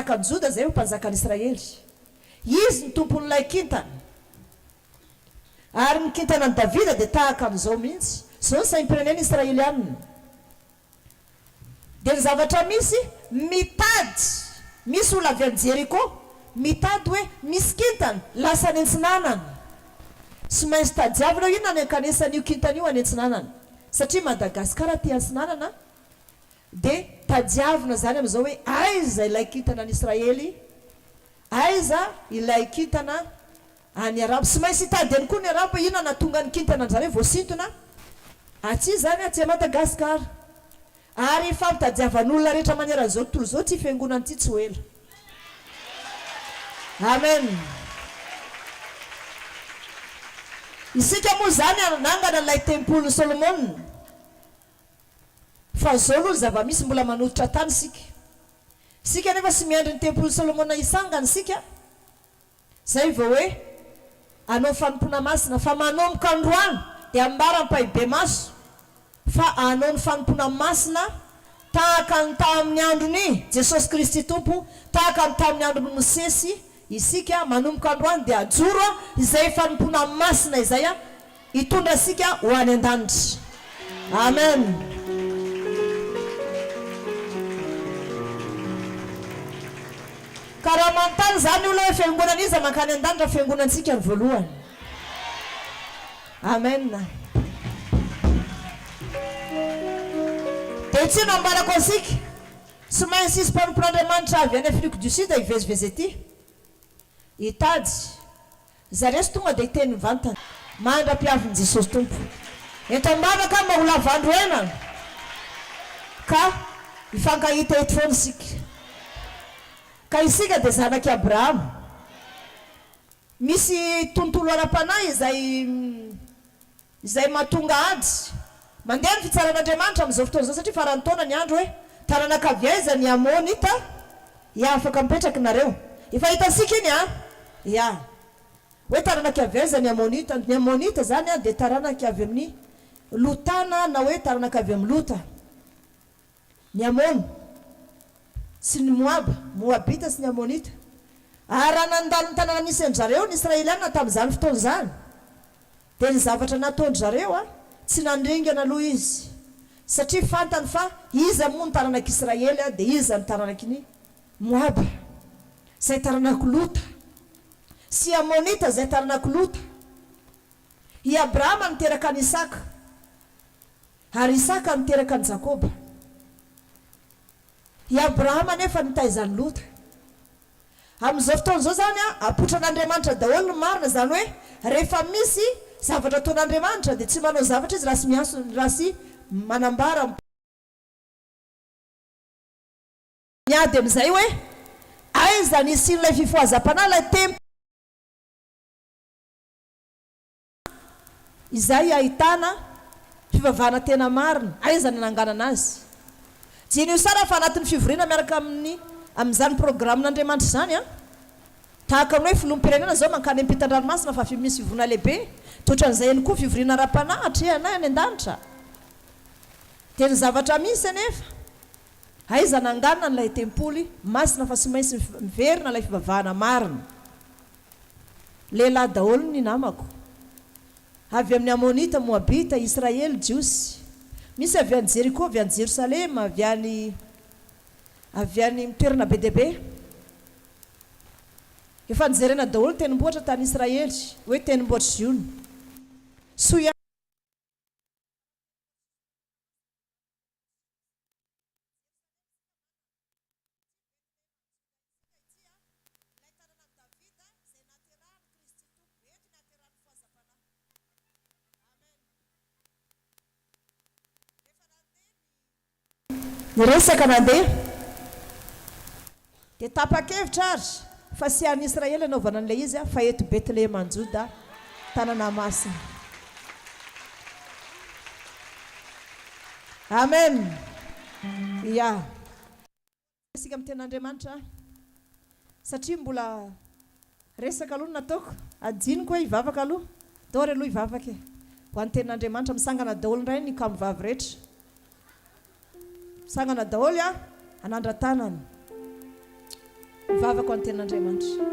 mpanjakany Joda zay mpanjakany Israely. Izy ny tompon'ilay kintana. Ary ny kintana ny Davida dia tahaka amin'izao mihitsy. Zao saim-pirenena Israelianina. Dia ny zavatra misy mitady. Misy olona avy any Jeriko mitady hoe misy kintana lasa any antsinanana. Sy maintsy tadiavina io na kanesan'io kintana io any antsinanana. Satria Madagasikara ty antsinanana. Dia tadiavina zany amin'izao hoe aiza ilay kintana any Israely, aiza ilay kintana any Arabo. Sy maintsy hitady any koa ny Arabo ino nahatonga ny kintana an'zany hoe voasintona aty zany aty Madagasikara. Ary fampitadiavan'olona rehetra maneran'izao tontolo izao ty fiangonana ty tsy ho ela. Amen. Isika moa zany anangana ilay tempoly Solomon. Fa zao aloha zava-misy mbola manototra tany sika. Sika nefa sy miandry ny tempoly Solomon isangana sika. Zay vao hoe anao fanompona masina fa manomboka androany dia ambara mpahibe maso fa anao ny fanompona masina tahaka ny tamin'ny androny Jesosy Kristy Tompo, tahaka ny tamin'ny androny Mosesy. Isika manomboka androany dia ajoro izay fanompona masina izay hitondra sika ho any an-danitra. Amen. Karaha manontany zany olona hoe fiangonana iza mankany an-danitra fiangonantsika ny voalohany. Amen. Dia tsy no ambarako asika sy maintsy isy mpanompon'Andriamanitra avy any Afrique du Sud hivezivezy ety. Hitady zareo sy tonga dia hiteny mivantana mandra-piavin'i Jesosy Tompo. Fotoam-Bavaka mba ho lavandroena ka hifankahita eto foana isika. Ka isika dia zanaky Abrahama. Misy tontolo ara-panahy izay mahatonga ady mandeha ny fitsaran'Andriamanitra amin'izao fotoana izao satria farany taona ny andro hoe taranakavy ny Amonita afaka mipetraky nareo. Efa hitasika iny ya hoe taranaky avy ny Amonita. Ny Amonita zany dia taranaky avy amin'ny lotana na hoe taranaky avy amin'ny lota. Ny Amon sy ny Moabita sy ny Amonita. Ary raha nandalo ny tanàna nisy an'zareo ny Israeliana tamin'izany fotoana zany. Dia ny zavatra nataony zareo tsy nandringana aloha izy. Satria fantany fa iza moa ny taranaky Israely dia iza ny taranaky ny Moab. Zay taranaky lota. Sy Amonita zay taranaky lota. I Abrahama niteraka any Isaka. Ary Isaka niteraka any Jakoba. I Abrahama nefa nitaizany lota. Amin'izao fotoana izao zany apotran'Andriamanitra daholo ny marina zany hoe rehefa misy zavatra ataon'Andriamanitra dia tsy manao zavatra izy raha sy manambara miady amin'izay hoe aiza nisy ilay fifohazam-panahy ilay tempo izay ahitana fivavahana tena marina, aiza ny nanganana azy. Jeny io sara fa anatin'ny fivoriana miaraka amin'izany programan'Andriamanitra zany tahaka ny hoe filoham-pirenena zao mankany am-pitan-dranomasina fa misy fivoriana lehibe. Totran'izay ihany koa fivoriana ara-panahitra anay any an-danitra. Dia ny zavatra misy anefa aiza nanganana n'ilay tempoly masina fa sy maintsy miverina ilay fivavahana marina. Lehilahy daholo ny namako avy amin'ny Amonita, Moabita, Israely, Jiosy. Misy avy any Jeriko, avy any Jerosalema, avy any mitoerana be dia be. Efa nijerena daholo tenimbohitra tany Israely hoe tenimbohitra Ziona. Soa ny resaka nandeha dia tapa-kevitra ary fa sy any Israely anaovana an'ilay izy fa eto Betlehem an-Joda tanàna masina. Amen. Ya isika amin'ny ten'Andriamanitra satria mbola resaka aloha nataoko adiniko hoe hivavaka aloha dore aloha hivavaka ho an'ny ten'Andriamanitra misangana daholo indray ny kamivavy rehetra. Sangana daholo anandra tanana. Fotoam-Bavaka ny ten'Andriamanitra.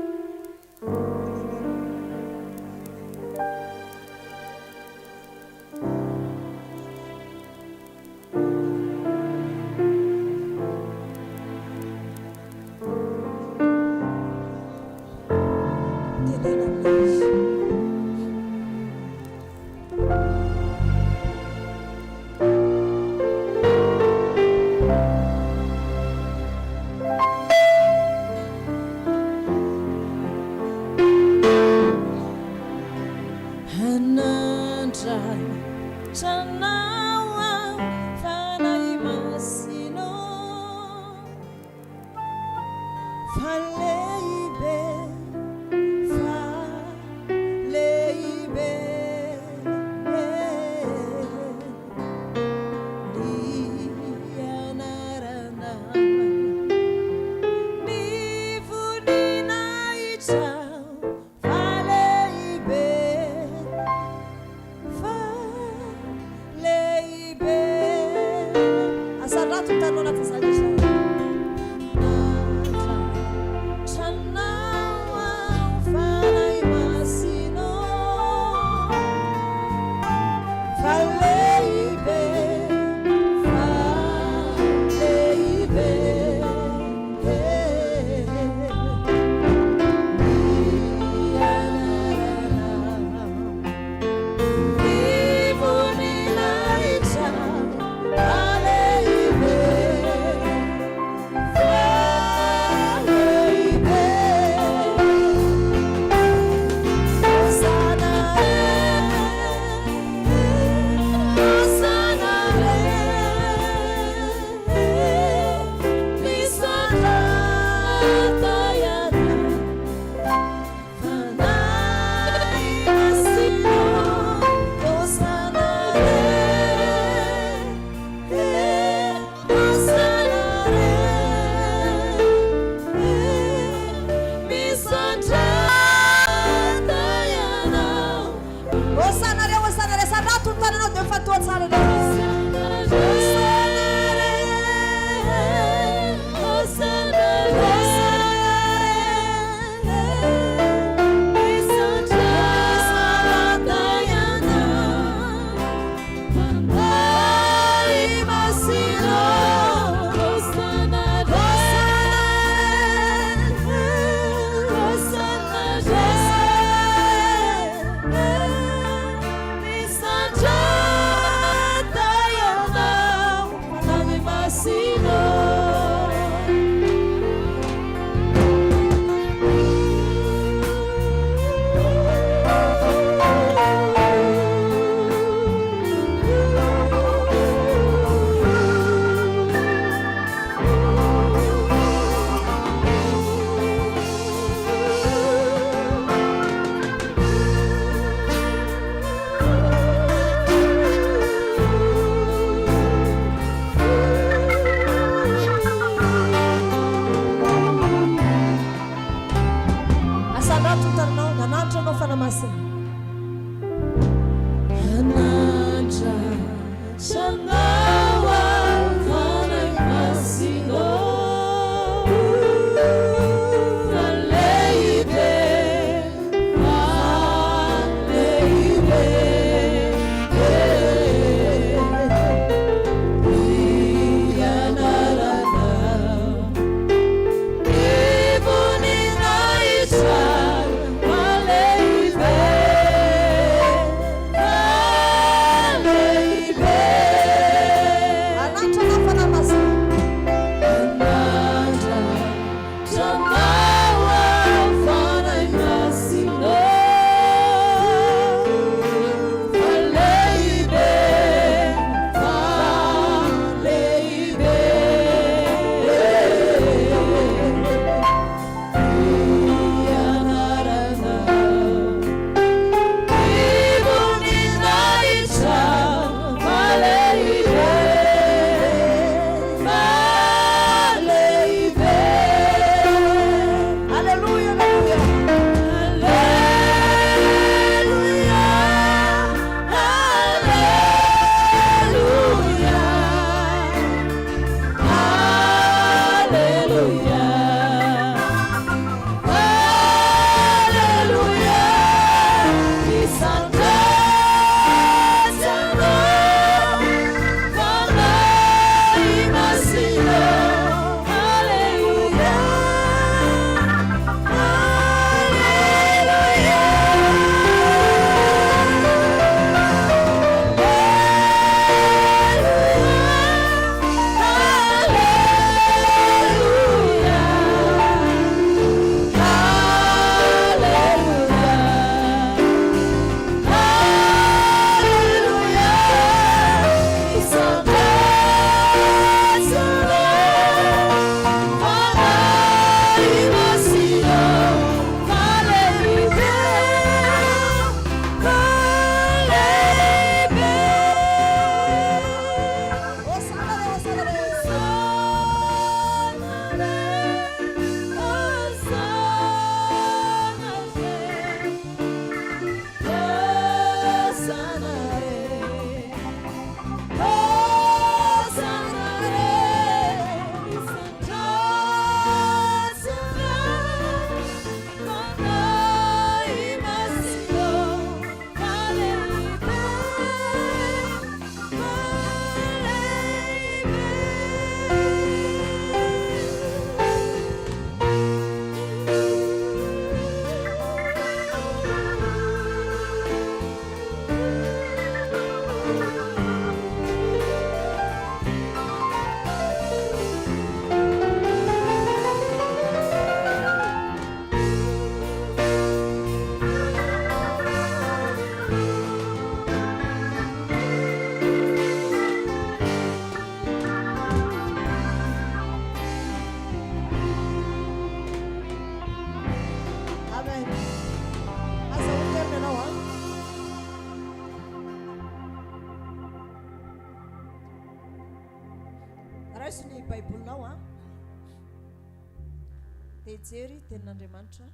dia jery tenin'Andriamanitra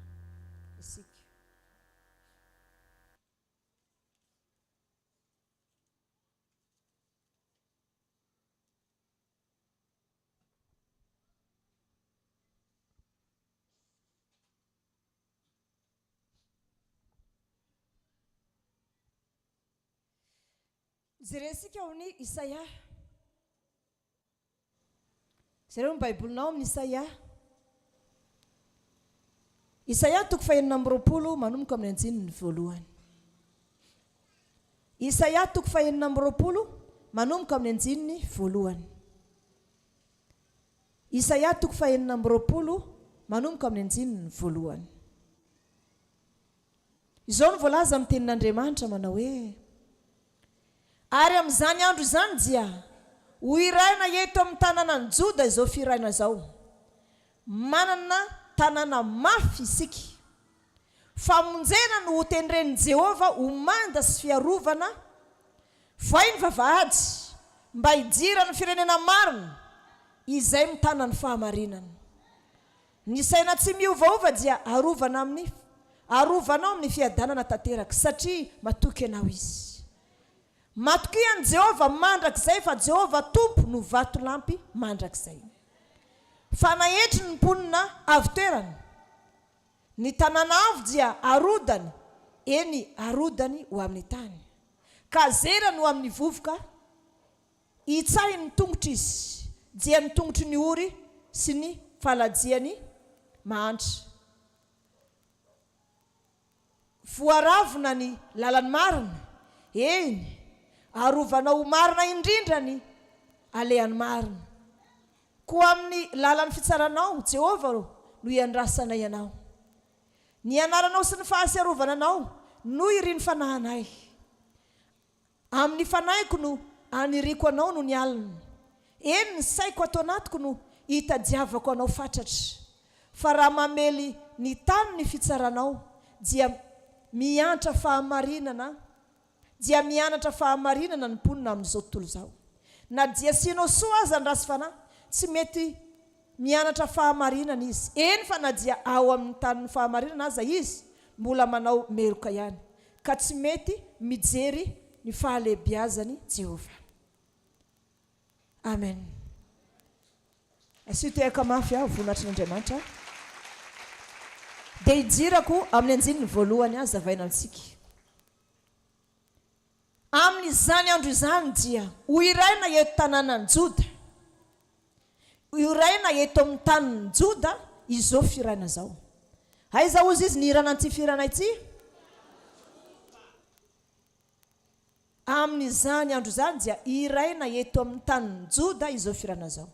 isika. Jeresika ao ny Isaia. Zareo ny Baibolinao amin'ny Isaia. Isaia toko 220 manomboka amin'ny anjininy voalohany. Isaia toko 220 manomboka amin'ny anjininy voalohany. Isaia toko 220 manomboka amin'ny anjininy voalohany. Izao no voalaza amin'ny tenin'Andriamanitra manao hoe: ary amin'izany andro izany dia ho iraina eto amin'ny tanànan'i Joda izao firaina izao. Manana tanàna mafy isika. Famonjena no hotendren'i Jehova ho manda sy fiarovana. Voay ny vavahady mba hijira ny firenena marina izay mitana ny fahamarinana. Ny saina tsy miovaova dia arovanao amin'ny fiadanana tanteraka satria matoky ianao izy. Matoky an Jehova mandrakizay fa Jehova tompo no vato lampy mandrakizay. Fanahetry ny mponina avy toerany. Ny tanàna avo dia arodany, eny arodany ho amin'ny tany. Kazerany ho amin'ny vovoka, hitsahy ny tongotra izy, dia ny tongotry ny ory sy ny falajiany mahantra. Voaravona ny lalany marina, eny arovanao marina indrindrany aleany marina. Koa amin'ny lalany fitsaranao, Jehova no iandrasana ianao. Ny anaranao sy ny fahasiarovananao no iriny fanahanay. Amin'ny fanahiko no aniriko anao no ny alina. Eny ny saiko ato anatiko no hitadiavako anao fatratra. Fa raha mamely ny tany ny fitsaranao, dia mianatra fahamarinana ny mponina amin'izao tontolo izao. Na dia siinao soa aza ny rasy fanahy, tsy mety mianatra fahamarinana izy. Eny fa na dia ao amin'ny tanin'ny fahamarinana aza izy, mbola manao meroka ihany. Ka tsy mety mijery ny fahalebiazany Jehova. Amen. Asitehaka mafy aho voninahitrin'Andriamanitra. Dia hijirako amin'ny anjininy voalohany aza zavaina antsika. Amin'izany andro izany dia ho iraina eto tanànan'i Joda. Ho iraina eto amin'ny tanin'i Joda izao firaina zao. Aiza ozy izy ny irana an'ity firaina ity? Amin'izany andro izany dia iraina eto amin'ny tanin'i Joda izao firaina zao.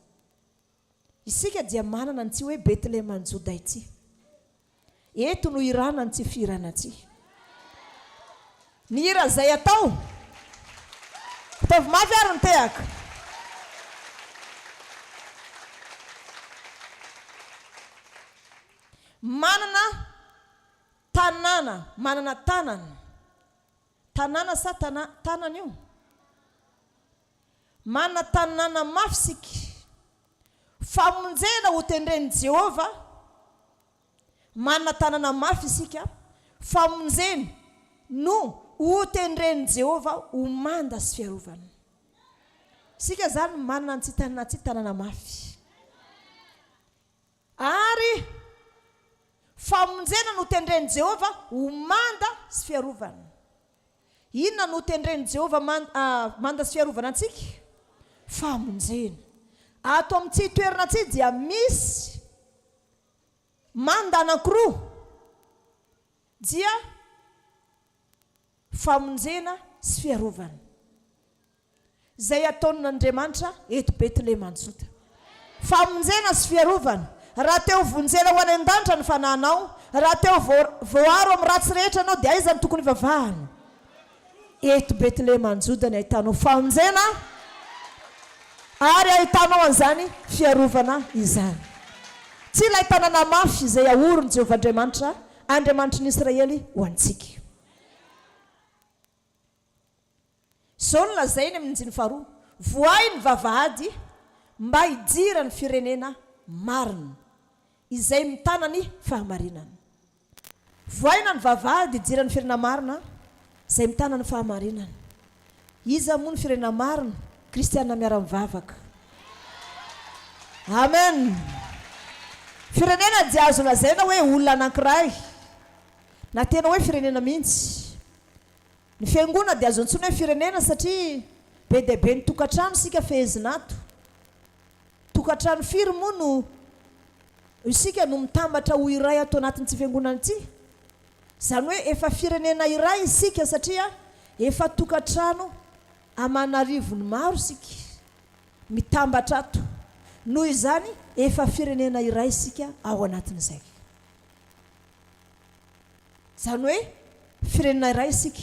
Isika dia manana an'ity hoe Betleheman'i Joda ity. Eto no irana an'ity firaina ity. Ny hira zay atao, ataovy mafy ary ny tehaka. Manana tanàna. Tanàna sa tanàna io? Manana tanàna mafy sika. Famonjena ho tendren'i Jehova. Manana tanàna mafy sika. Famonjena no ho tendren'i Jehova ho manda sy fiarovana. Sika zany manana an'ity tanàna mafy. Ary famonjena no tendren'i Jehova ho manda sy fiarovana. Inona no tendren'i Jehova manda sy fiarovana antsika? Famonjena. Ato amin'ity toerana ity dia misy manda anankiroa. Dia famonjena sy fiarovana. Zay ataon'Andriamanitra eto Betleheman'i Joda. Famonjena sy fiarovana. Raha teo vonjena ho any an-danitra ny fanahinao, raha teo voaro amin'ny ratsy rehetra anao, dia aiza ny tokony vavahana? Eto Betleheman'i Joda ny ahitanao famonjena ary ahitanao an'izany fiarovana izany. Tsy ilay tanàna mafy izay ahorony Jehovah Andriamanitry ny Israely ho antsika. Zao no lazainy amin'ny andininy faharoa. Voay ny vavahady mba hijira ny firenena marina. izay mitana ny fahamarinana. Voaina ny vavahady idirany firenena marina izay mitana ny fahamarinana. Iza moa ny firenena marina? Kristiana miara-mivavaka. Amen. Firenena dia azo lazaina hoe olona anankiray na tena hoe firenena mihitsy. Ny fiangonana dia azo antsoina hoe firenena satria be dia be ny tokantrano sika fehezinato. Tokantrano firy moa no isika no mitambatra ho iray atao anatin'ity fiangonana ity. Izany hoe efa firenena iray isika satria efa tokantrano amanarivony maro isika mitambatra ato. Noho izany efa firenena iray isika ao anatin'izay. Izany hoe firenena iray isika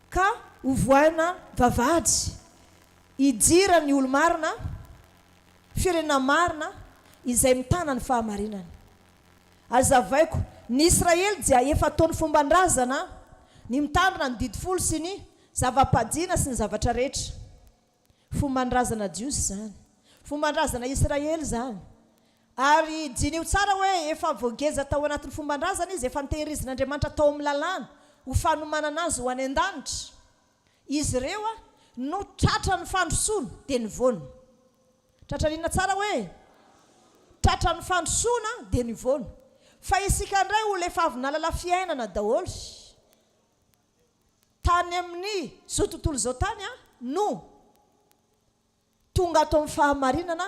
ka hovoaina vavahady idira ny olo marina, firenena marina izay mitana ny fahamarinana. Azavaiko, ny Israely dia efa ataony fomban-drazana ny mitandrina ny didi folo sy ny zava-padina sy ny zavatra rehetra. Fomban-drazana jiosy zany, fomban-drazana Israely zany. Ary dinio tsara hoe efa voageza tao anatin'ny fomban-drazana izy, efa nitehirizin'Andriamanitra tao amin'ny lalàna ho fanomanana azy ho any an-danitra. Izy ireo no tratra ny fandrosoana dia nivoana. Tratraniana tsara hoe tratra ny fandrosoana dia nivoana. Fa isika indray olona efa avy nalala fiainana daholo tany amin'ny zao tontolo zao tany no tonga ato amin'ny fahamarinana,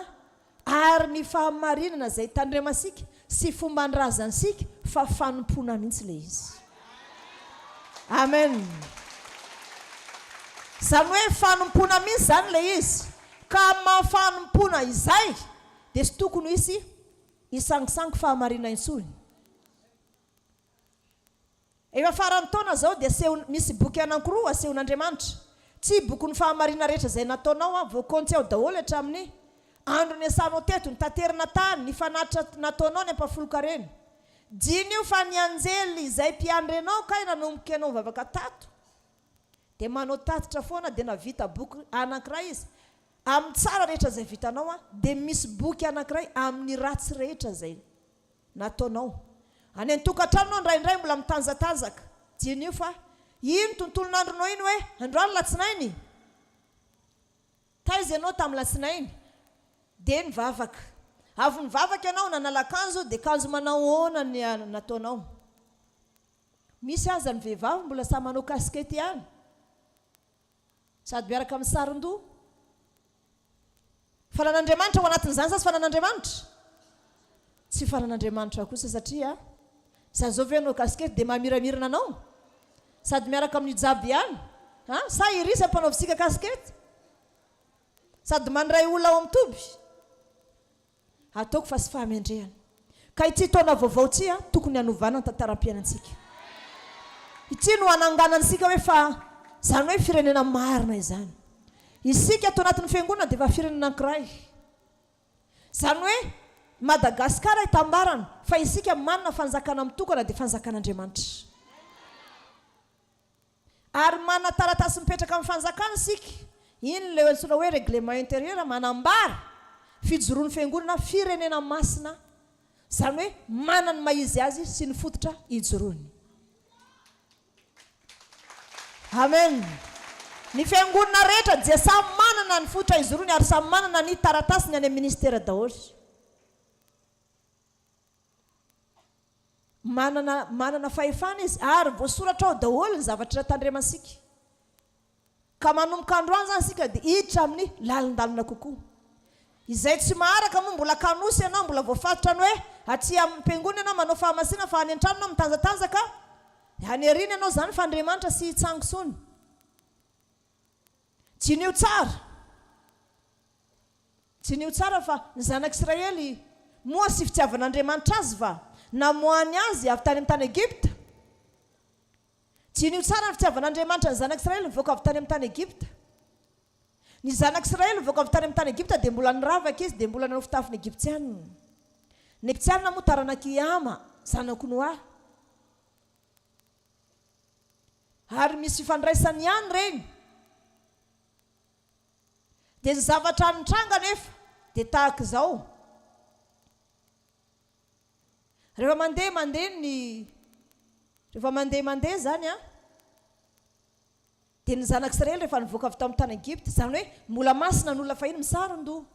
ary ny fahamarinana izay tandremasika sy fomban-drazantsika fa fanompona mihitsy ilay izy. Amen. Izany hoe fanompona mihitsy izany ilay izy. Ka mahafanompona izay dia sy tokony isy isangisangy fahamarinana intsony. Efa faran'ny taona zao dia misy boky anankiroa asehon'Andriamanitra. Tsy boky ny fahamarinana rehetra izay nataonao voakontsy ao daholo hatramin'ny andro ny asanao teto, ny tanterana tany, ny fanatitra nataonao ny ampafolokareny. Diny io fa ny anjely izay mpiandrenao kay nanomboka ianao mivavaka tato dia manao tatitra foana dia navita boky anankiray izy. Amin'ny tsara rehetra izay vitanao dia misy boky anankiray amin'ny ratsy rehetra izay nataonao. Any an-tokantranonao indraindray mbola mitanzatanzaka. Diny io fa ino tontolon'andronao iny hoe androany latsinainy? Taiza ianao tamin'ny latsinainy? Dia nivavaka. Avy nivavaka ianao nanala kanjo dia kanjo manao hoana ny nataonao. Misy aza ny vehivavy mbola samy manao kaskety ihany. Sady miaraka amin'ny saron-doha. Fanan'Andriamanitra ao anatin'izany sa sy fanan'Andriamanitra? Tsy fanan'Andriamanitra kosa satria izany zao ve anao kaskety dia mahamiramirana anao? Sady miaraka amin'ny hijab ihany. Sa irisy ampanaovisika kaskety? Sady mandray olona ao amin'ny toby? Ataoko fa sy fahamendrehana. Ka ity taona vaovao ity tokony hanovana ny tantaram-piainantsika. Ity no hananganantsika hoe fa izany hoe firenena marina izany. Isika ato anatin'ny fiangonana dia efa firenena anankiray. Izany hoe Madagasikara itambarana fa isika manana fanjakana mitokana dia fanjakan'Andriamanitra. Ary manana taratasy mipetraka amin'ny fanjakana isika. Iny ilay antsoina hoe règlement intérieur manambara fijoroan'ny fiangonana firenena masina. Izany hoe manana ny maizy azy sy ny fototra hijoroany. Amen. Ny fiangonana rehetra dia samy manana ny fototra hijoroany ary samy manana ny taratasy ny any amin'ny ministera daholo. Manana fahefana izy ary voasoratra ao daholo ny zavatra tandremasika. Ka manomboka androany zany sika dia hiditra amin'ny lalindalina kokoa. Izay tsy maharaka moa mbola kanosy ianao, mbola voafatotra ny hoe aty amin'ny mpiangonana ianao manao fahamasina fa any an-trano ianao mitanzatanjaka, hanerina ianao zany fa Andriamanitra sy hitsangisony. Jinio tsara. Jinio tsara fa ny zanak'Israely moa sy fitiavan'Andriamanitra azy va namoany azy avy tany amin'ny tany Egypta. Jinio tsara ny fitiavan'Andriamanitra ny zanak'Israely mivoaka avy tany amin'ny tany Egypta. Ny zanak'Israely mivoaka avy tany amin'ny tany Egypta dia mbola niravaka izy dia mbola nanao fitafin'ny Egyptianina. Ny Egyptianina moa taranaky Ama zanako Noa. Ary misy fifandraisany ihany reny. Dia ny zavatra nitranga nefa dia tahaka izao. rehefa mandeha zany a dia ny zanak'Israely rehefa nivoaka avy tamin'ny tany Egypta, zany hoe mbola masina n'olona fahiny misarando,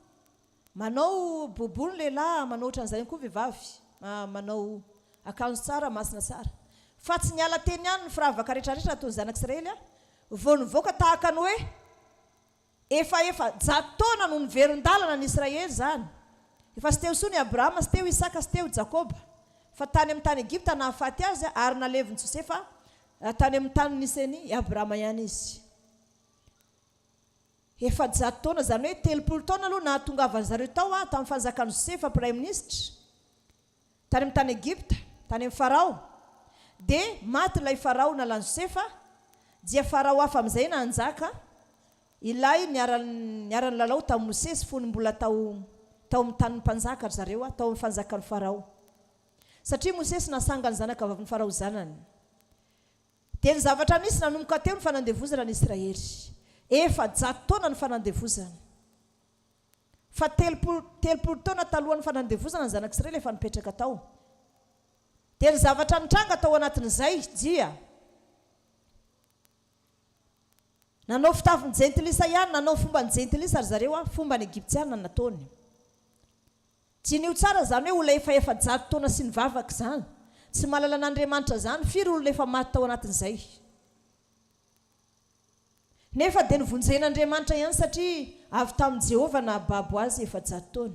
manao bobony lehilahy, manao ohatran'izay koa vehivavy, manao akanjo tsara, masina tsara. Fa tsy niala teny ihany ny firavaka rehetrarehetra ataon'ny zanak'Israely a, vao nivoaka tahaka ny hoe efa 100 taona no niveron-dalana ny Israely zany. Efa sy teo soa ny Abrahama, sy teo Isaka, sy teo Jakoba, fa tany amin'ny tany Egypta nahafaty azy ary naleviny Josefa tany amin'ny tany niseny Abrahama ihany izy. Efa 100 taona zany hoe 30 taona aloha nahatongavan'ny zareo tao tamin'ny fanjakan'i Josefa prime ministre tany amin'ny tany Egypta, tany amin'ny Farao. Dia maty ilay Farao nalany Josefa, dia Farao hafa amin'izay nanjaka ilay niarany lalao tamin'ny Mosesy fony mbola tao amin'ny tanin'ny mpanjaka zareo tao amin'ny fanjakan'ny Farao. Satria Mosesy nasangany zanaka vavin'ny Farao zanany. Dia ny zavatra nisy nanomboka teo ny fanandevozana ny Israely. Efa 100 taona ny fanandevozana. Fa 30 taona talohan'ny fanandevozana ny zanak'Israely efa nipetraka tao. Dia ny zavatra nitranga tao anatin'izay dia nanao fitafin'ny jentilisa ihany, nanao fomba ny jentilisa ry zareo fomba ny Egyptiana nataony. Tianio tsara zany hoe olona efa 100 taona sy nivavaka zany, tsy mahalala n'Andriamanitra zany, firy olona efa maty tao anatin'izay. Nefa dia nivonjen'Andriamanitra ihany satria avy tamin'i Jehova nahabo azy 100 taona.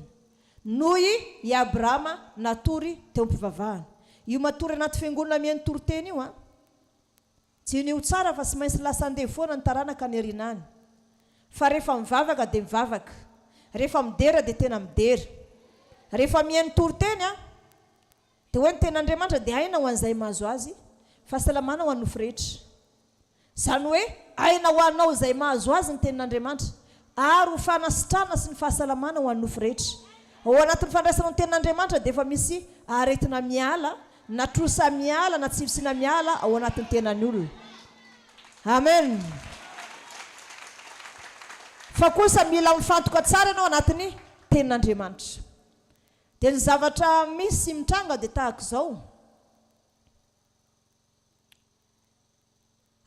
Noho i Abrahama natory teo am-pivavahana. Io matory anaty fiangonana mihaino toriteny io tianio tsara fa sy maintsy lasa andeha foana ny taranaka ny herinany. Fa rehefa mivavaka dia mivavaka, rehefa midera dia tena midera. Rehefa mihaino toriteny dia hoe ny ten'Andriamanitra dia aina ho an'izay mahazo azy, fahasalamana ho an'ny nofo rehetra. Zany hoe aina ho anao izay mahazo azy ny tenin'Andriamanitra, ary ho fanasitrana sy ny fahasalamana ho an'ny nofo rehetra. Ao anatin'ny fandraisana ny tenin'Andriamanitra dia efa misy aretina miala, na trosa miala, na tsivosina miala ao anatin'ny tenany olona. Amen. Fa kosa mila mifantoka tsara ianao anatin'ny tenin'Andriamanitra. Dia ny zavatra misy mitranga dia tahaka izao.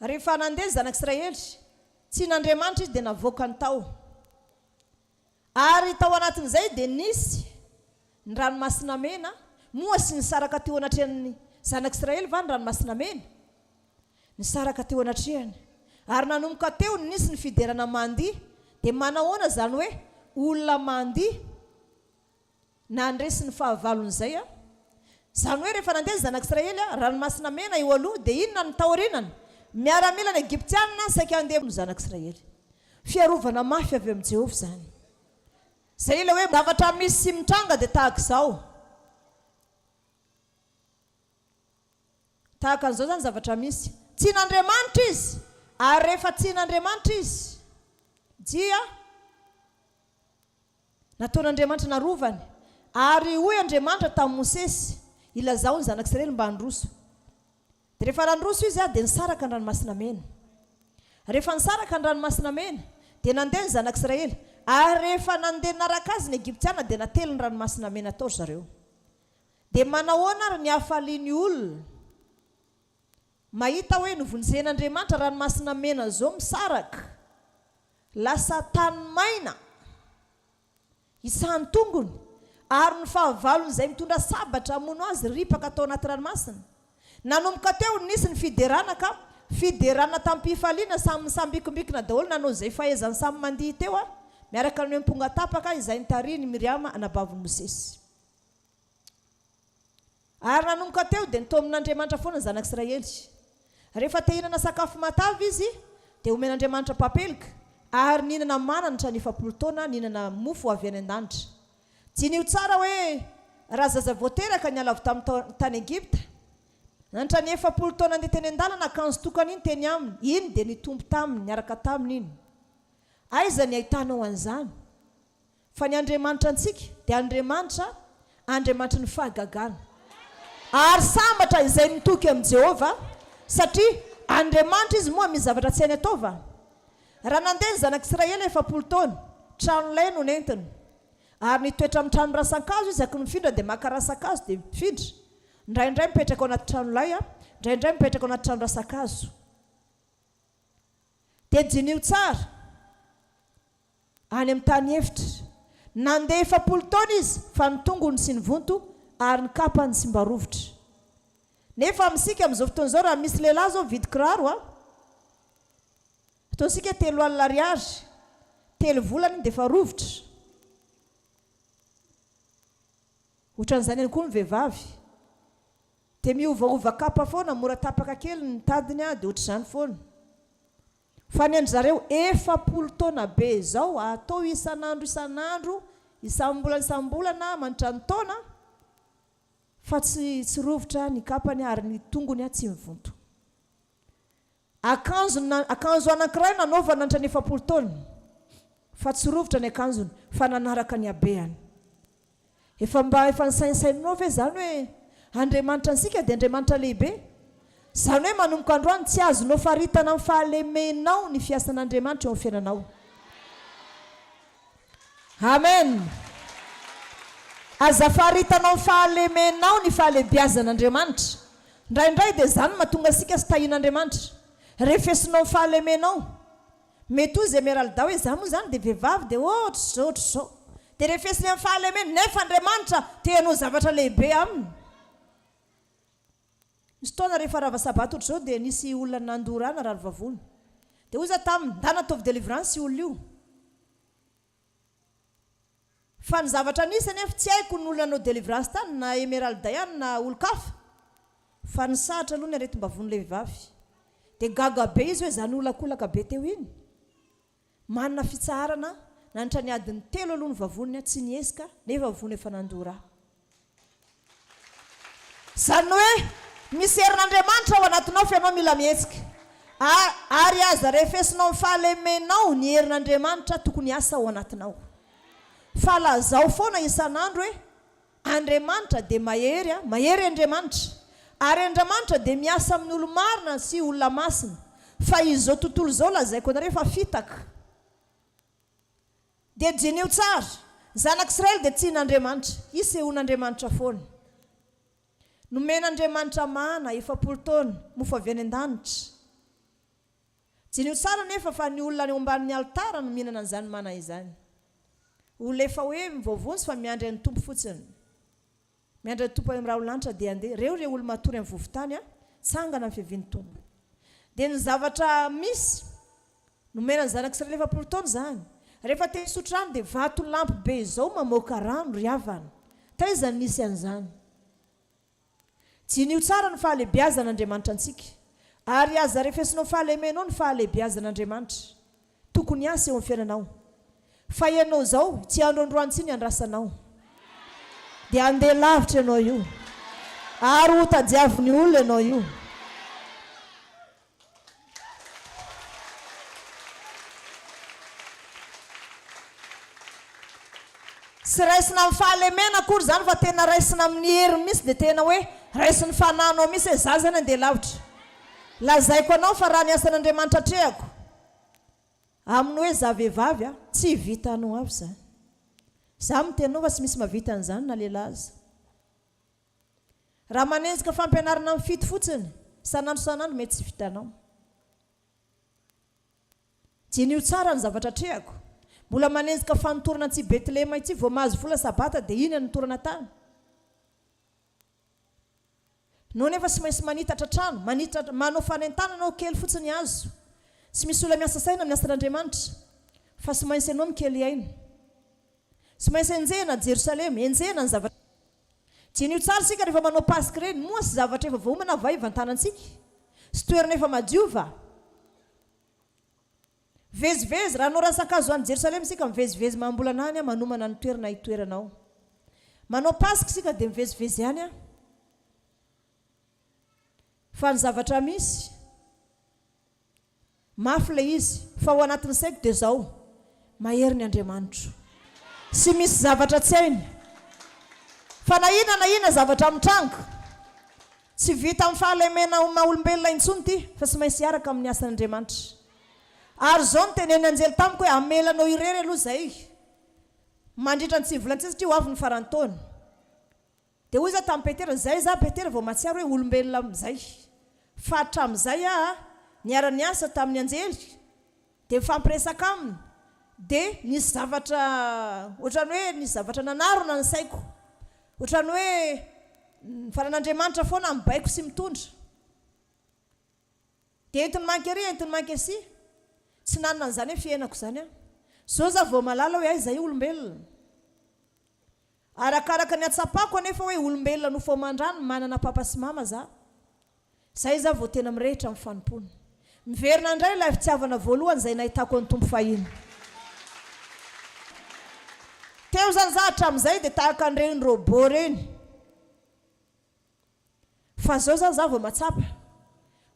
Rehefa nandeha zanak'Israely, tsy n'Andriamanitra izy dia navoaka ny tao. Ary tao anatin'izay dia nisy ny ranomasina mena, moa sy nisaraka teo anatrehan'ny zanak'Israely va ny ranomasina mena, nisaraka teo anatrehany. Ary nanomboka teo nisy ny fiderana mandiha, dia manahoana zany hoe olona mandiha nandresy ny fahavalon'izay zany hoe rehefa nandeha zanak'Israely ranomasina mena eo aloha, dia inona ny taorinany? Miaramila ny Egyptiana saika andeha ny zanak'Israely. Fiarovana mafy avy amin'ny Jehova zany. Zay ilay hoe zavatra misy sy mitranga dia tahaka izao. Tahaka an'izao zany zavatra misy. Tsy n'Andriamanitra izy, ary rehefa tsy n'Andriamanitra izy dia nataon'Andriamanitra narovany. Ary hoy Andriamanitra tamin'ny Mosesy ilazao ny zanak'Israely mba handroso. Dia rehefa nandroso izy dia nisaraka ny ranomasina mena. Rehefa nisaraka ny ranomasina mena dia nandeha ny zanak'Israely. Ary rehefa nandeha naraka azy ny Egyptiana dia nately ny ranomasina mena tao zareo. Dia manahoana ary ny hafalian'ny olona mahita hoe nivonjen'Andriamanitra ranomasina mena zao misaraka, lasa tany maina isany tongony, ary ny fahavalony izay mitondra sabatra hamono azy ripaka tao anaty ranomasina. Nanomboka teo nisy ny fiderana tampifaliana samy sambikimbikina daholo, nanao izay fahaizany samy mandihy teo miaraka ny amponga tapaka izay nitariny Miriama anabavin'i Mosesy. Ary nanomboka teo dia nitao amin'Andriamanitra foana ny zanak'Israely. Rehefa te hinana sakafo matavy izy dia omen'Andriamanitra papelika, ary nihinana mananatra ny 40 taona, nihinana mofo avy any an-danitra. Tianio tsara hoe raha zaza voateraka niala avy tamin'ny tany Egypta, nantra ny 40 taona andeha teny an-dalana, akanjo tokana iny teny aminy, iny dia nitombo taminy, niaraka taminy iny. Aiza ny ahitanao an'izany? Fa ny Andriamanitra antsika dia Andriamanitra ny fahagagana. Ary sambatra izay mitoky amin'i Jehova, satria Andriamanitra izy moa misy zavatra tsy hainy ataova. Raha nandeha ny zanak'Israely 40 taona, trano lay no nentiny. Ary nitoetra amin'ny trano rasan-kazo izy, aky ny mifindra dia maka rasan-kazo dia mifindra. ndraindray mipetraka ao anaty trano lay ndraindray mipetraka ao anaty trano rasakazo dia jinio tsara any amin'ny tany hevitra nandeha 70 taona izy fa ny tongony sy ny vonto ary ny kapany sy mba rovitra nefa amintsika amin'izao fotoana izao raha misy lehilahy zao vidy kiraro ataonsika 3 alina ariary 3 volana iny dia efa rovitra ohatran'izany ihany koa ny vehivavy dia miovaova kapa foana mora tapaka kely ny tadiny dia ohatr'izany foana fa ny andry zareo 70 taona be zao atao isan'andro isambolana manitra ny taona fa tsy rovitra ny kapany ary ny tongony tsy mivonto akanjo anankiray nanaovana nandra ny 70 taona fa tsy rovitra ny akanjony fa nanaraka ny habeany efa ny sainsainao ve zany hoe Andriamanitra ansika dia Andriamanitra lehibe zany hoe manomboka androany tsy azonao faritana amin'ny fahalemenao ny fiasan'Andriamanitra eo amin'ny fiainanao amen aza faritanao amin'ny fahalemenao ny fahalebiazan'Andriamanitra ndraindray dia zany mahatonga asika sy tahin'Andriamanitra refesinao amin'ny fahalemenao mety ozy emeralda hoe za moa zany dia vehivavy dia ohatr'izao dia refesiny amin'ny fahalemena nefa Andriamanitra teanao zavatra lehibe aminy misy taona rehefa rava sabato ohatr'izao dia nisy olona nandorana raha vavony dia oza taminy nda nataovy délivrance olona io fa ny zavatra nisy nefa tsy haiko ny olona nanao délivrance tany na emeralda ihany na olo-kafa fa ny sahatra aloha ny aretim-bavony vehivavy dia gaga be izy hoe zany olakolaka be teo iny manana fitsaharana nanitra ny adiny 3 aloha ny vavony tsy niesika nefa vavony efa nandora zany hoe misy herin'Andriamanitra ao anatinao fa ianao mila mihetsika ary aza refesinao amin'ny fahalemenao ny herin'Andriamanitra tokony asa ao anatinao fa lazao foana isan'andro hoe Andriamanitra dia mahery Andriamanitra ary Andriamanitra dia miasa amin'ny olo marina sy olona masina fa izao tontolo izao lazaiko anareo fa fitaka dia jinio tsara zanak'Israely dia tsy n'Andriamanitra isehoan'Andriamanitra foana nomen'Andriamanitra mana 70 taona mofa avy any an-danitra jinio tsara nefa fa ny olona any ambanin'ny altara no mihinana an'izany mana izany olona efa hoe mivaovonsy fa miandry an'ny tompo fotsiny miandry an'ny tompo amin'ny raha olanitra dia andeha reo olo matory amin'ny vovotany tsangana amin'ny fiavian'ny tompo dia ny zavatra misy nomena ny zanak'Israely 70 taona zany rehefa te hisotro rano dia vato lampy be izao mamoaka rano ry havana taizany nisy an'izany jinio tsara ny fahalebiazan'Andriamanitra antsika ary aza refesinao fahalemenao ny fahalebiazan'Andriamanitra tokony asa eo amin'ny fiainanao fa ianao zao tsy androandroany tsy ny andrasanao dia andeha lavitra ianao io ary ho tadiavin'ny olona ianao io sy raisina amin'ny fahalemena akory zany fa tena raisina amin'ny hery misy dia tena hoe raisin'ny fananao misy hoe za zany andeha lavitra lazaiko anao fa raha ny asan'Andriamanitra trehako amin'ny hoe za vehivavy tsy vitanao avy zany za mitenao fa tsy misy mavita an'izany na lehilahy aza raha manenjika fampianarana amin'ny fito fotsiny sanandro mety tsy vitanao jinio tsara ny zavatra trehako mbola manenjika fanotorana tsy Betlehema itsy vao mahazo vola sabata dia iny anotorana tany no nefa sy maintsy manitatra trano manao fanentanana anao kely fotsiny azo sy misy olona miasa saina amin'ny asan'Andriamanitra fa sy maintsy ianao mikely aina sy maintsy enjehana Jerosalema enjehana ny zavatra jinio tsara sika rehefa manao pasika reny moa sy zavatra efa vaomana vaivan-tanantsika sy toerana efa madiova vezivezy raha anao rasakazo any Jerosalema sika mivezivezy mambolana any manomana ny toerana hitoeranao manao pasika sika dia mivezivezy any fa ny zavatra misy mafy le izy fa ao anatin'ny saiko dia zao mahery ny Andriamanitra sy misy zavatra tsy hainy fa na ina zavatra mitranga tsy vita amin'ny fahalemena maha-olombelona intsony ty fa sy maintsy hiaraka amin'ny asan'Andriamanitra ary zao ny teneny anjely tamiko hoe amelanao irery aloha zay mandritra ny tsy volantsy satria ho avy ny farantaona dia hoy za tamin'ny Petera zay za Petera vao mahatsiaro hoe olombelona amin'izay fa hatramin'izay niara-ny asa tamin'ny anjely dia mifampiresaka aminy dia nisy zavatra ohatrany hoe nisy zavatra nanarona ny saiko ohatrany hoe faran'Andriamanitra foana mibaiko sy mitondra dia entiny manky ary entiny manky asy tsy nanana an'izany hoe fiainako izany zao za vao malala hoe izay olombelona arakaraka ny atsapako anefa hoe olombelona no foaman-drano manana papa sy mama za zay za vao tena mirehitra amin'ny fanompona miverina indray ilay fitiavana voalohany izay nahitako ny tompo fahiny teo zany za hatramin'izay dia tahaka an'ireny robot reny fa zao zany za vao matsapa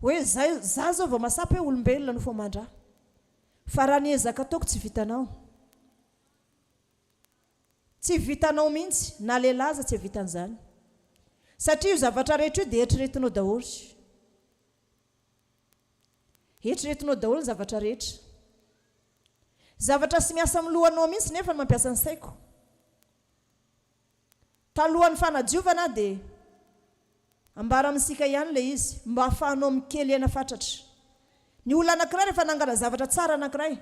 hoe za zao vao matsapa hoe olombelona no foaman-drano fa raha niezaka ataoko tsy vitanao tsy vitanao mihitsy na lehilahy za tsy vitan'izany satria io zavatra rehetra io dia eritreretinao daholo eritreretinao daholo ny zavatra rehetra zavatra sy miasa amin'ny lohanao mihitsy nefa ny mampiasa ny saiko talohan'ny fanadiovana dia ambara amintsika ihany ilay izy mba hahafahanao mikely ena fatratra ny olona anankiray rehefa nangana zavatra tsara anankiray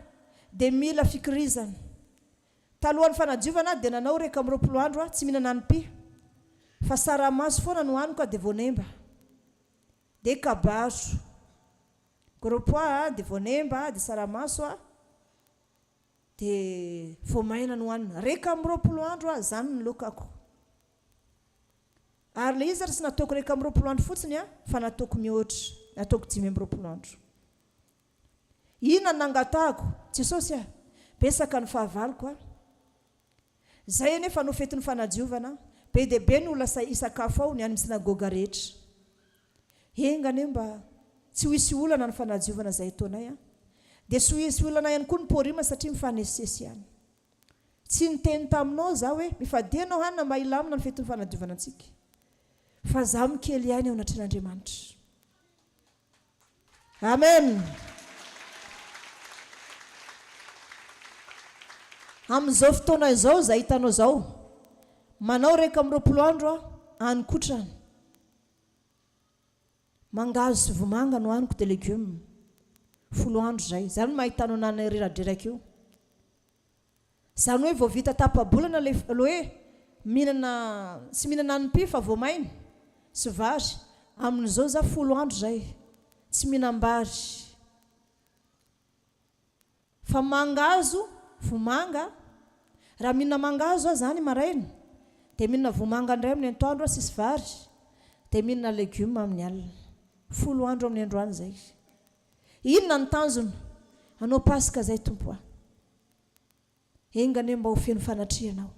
dia mila fikirizana talohan'ny fanadiovana dia nanao reka amin'ny 20 andro tsy mihinana ny fa saramaso foana no haniko dia voanemba dia kabaro gros-pois dia voanemba dia saramaso dia voamaina no hanina reka amin'ny 20 andro zany ny lokako ary le izy ary tsy nataoko reka amin'ny 20 andro fotsiny fa nataoko mihoatra nataoko 5 amin'ny 20 andro inona nangatahako Jesosy besaka ny fahavaloko zay nefa no fetin'ny fanadiovana be dia be ny olona isakafo ao ny any sinagoga rehetra engany mba tsy ho isy olana ny fanadiovana zay taonay dia sy ho isy olana ihany koa ny porima satria mifanesesy ihany tsy niteny taminao za hoe mifadianao hanina mba ilamina ny fetin'ny fanadiovana antsika fa za mikely ihany ao anatren'Andriamanitra amen amin'izao fotoana izao zay hitanao zao manao reka amin'ny 20 andro hanikotrana mangazo sy vomanga no haniko dia legioma 10 andro zay zany mahitanao nanareradraraka io zany hoe vao vita tapabolana le hoe mihinana sy mihinana ny fa voamaina sy vary amin'izao za 10 andro zay tsy mihinam-bary fa mangazo vomanga raha mihinana mangazo zany maraina dia mihinana vomanga indray amin'ny atoandro sisy vary dia mihinana legioma amin'ny alina 10 andro amin'ny androany zay inona ny tanjona anao pasika zay tompo engany mba ho feno fanatrianao